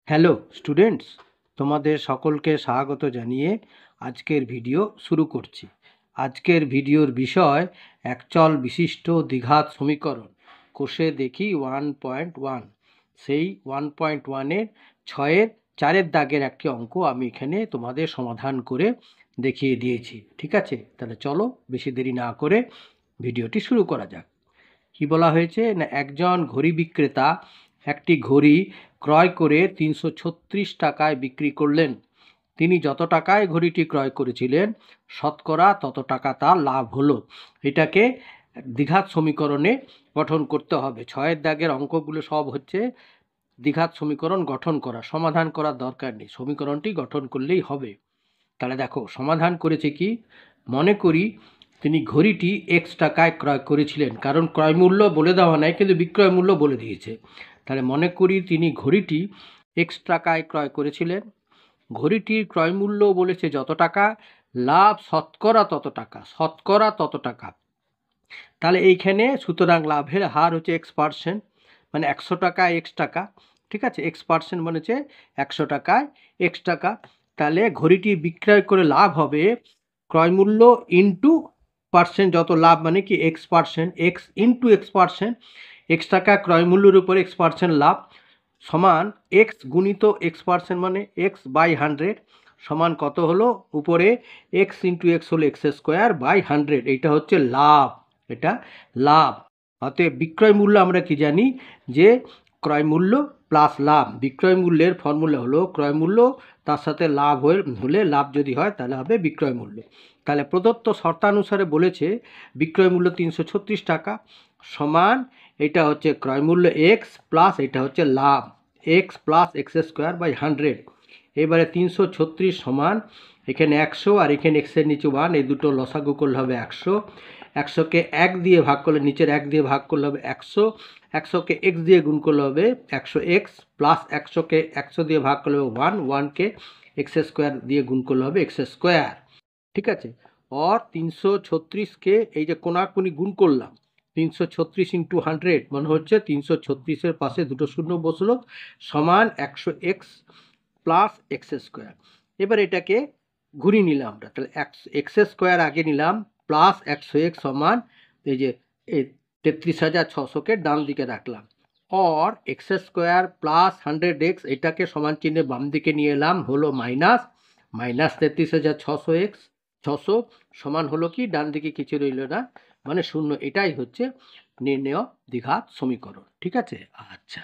Hello students, তোমাদের সকলকে স্বাগত জানিয়ে আজকের ভিডিও শুরু করছি। আজকের ভিডিওর বিষয় একচল বিশিষ্ট দ্বিঘাত সমীকরণ। কোষে দেখি 1.1, সেই 1.1-এর 6-এর 4-এর দাগের একটি অঙ্ক আমি এখানে তোমাদের সমাধান করে দেখিয়ে দিয়েছি। ঠিক আছে, তাহলে চলো বেশি দেরি না করে ভিডিওটি শুরু করা যাক। কি বলা হয়েছে না, একজন ঘড়ি বিক্রেতা একটি ঘড়ি ক্রয় করে 336 টাকায় বিক্রি করলেন। তিনি যত টাকায় ঘড়িটি ক্রয় করেছিলেন শতকরা তত টাকা তার লাভ হলো। এটাকে দ্বিঘাত সমীকরণে গঠন করতে হবে। 6-এর দাগের অঙ্কগুলো সব হচ্ছে দ্বিঘাত সমীকরণ গঠন করা, সমাধান করার দরকার নেই, সমীকরণটি গঠন করলেই হবে। তাহলে দেখো সমাধান করেছে কি, মনে করি তিনি ঘড়িটি এক্স টাকায় ক্রয় করেছিলেন, কারণ ক্রয় মূল্য বলে দেওয়া নাই কিন্তু বিক্রয় মূল্য বলে দিয়েছে। তাহলে মনে করি তিনি ঘড়িটি এক্স টাকায় ক্রয় করেছিলেন, ঘড়িটির ক্রয় মূল্য বলেছে যত টাকা, লাভ শতকরা তত টাকা, শতকরা তত টাকা। তাহলে এইখানে সুতরাং লাভের হার হচ্ছে x%, মানে 100 টাকায় x টাকা। ঠিক আছে, x% মানে হচ্ছে 100 টাকায় x টাকা। তাহলে ঘড়িটি বিক্রয় করে লাভ হবে ক্রয় মূল্য ইন্টু পার্সেন্ট, যত লাভ মানে কি x%, x into x%, x টাকা ক্রয় মূল্যের উপর x% লাভ সমান x গুণিত x% মানে x/100 সমান কত হলো, উপরে x ইন্টু x হলো x²/100। এইটা হচ্ছে লাভ, এটা লাভ। অতএব বিক্রয় মূল্য আমরা কি জানি যে ক্রয় মূল্য প্লাস লাভ। বিক্রয় মূল্যের ফর্মুলা হলো ক্রয় মূল্য তার সাথে লাভ হলে লাভ যদি হয় তাহলে হবে বিক্রয় মূল্য। তাহলে প্রদত্ত শর্তানুসারে বলেছে বিক্রয় মূল্য 336 টাকা সমান এটা হচ্ছে ক্রয় মূল্য এক্স প্লাস এটা হচ্ছে লাভ এক্স প্লাস x²/100। এবারে 336 সমান এখানে 100 আর এখানে এক্সের নিচে 1, এই দুটো লসাগু করলে হবে 100। 100কে 1 দিয়ে ভাগ করলে নিচের 1 দিয়ে ভাগ করলে হবে 100। 100কে x দিয়ে গুণ করলে হবে 100x প্লাস 100কে 100 দিয়ে ভাগ করলে হবে 1, 1কে x² দিয়ে গুণ করলে হবে x²। ঠিক আছে, और 336কে এই যে কোনাকুনি গুণ করলাম, 336 ইন্টু 100 মানে হচ্ছে 336-এর পাশে দুটো শূন্য বসলো সমান 100x প্লাস x²। এবার এটাকে ঘুরিয়ে নিলাম আমরা, তাহলে x² আগে নিলাম প্লাস 100x সমান এই যে 33,600কে ডান দিকে রাখলাম, और x² প্লাস 100x এটাকে সমান চিহ্নে বাম দিকে নিয়ে এলাম, হলো মাইনাস 33,600x 600 সমান হলো কি ডান দিকে কিছু রইল না মানে শূন্য। এটাই হচ্ছে নির্ণেয় দ্বিঘাত সমীকরণ। ঠিক আছে, আচ্ছা।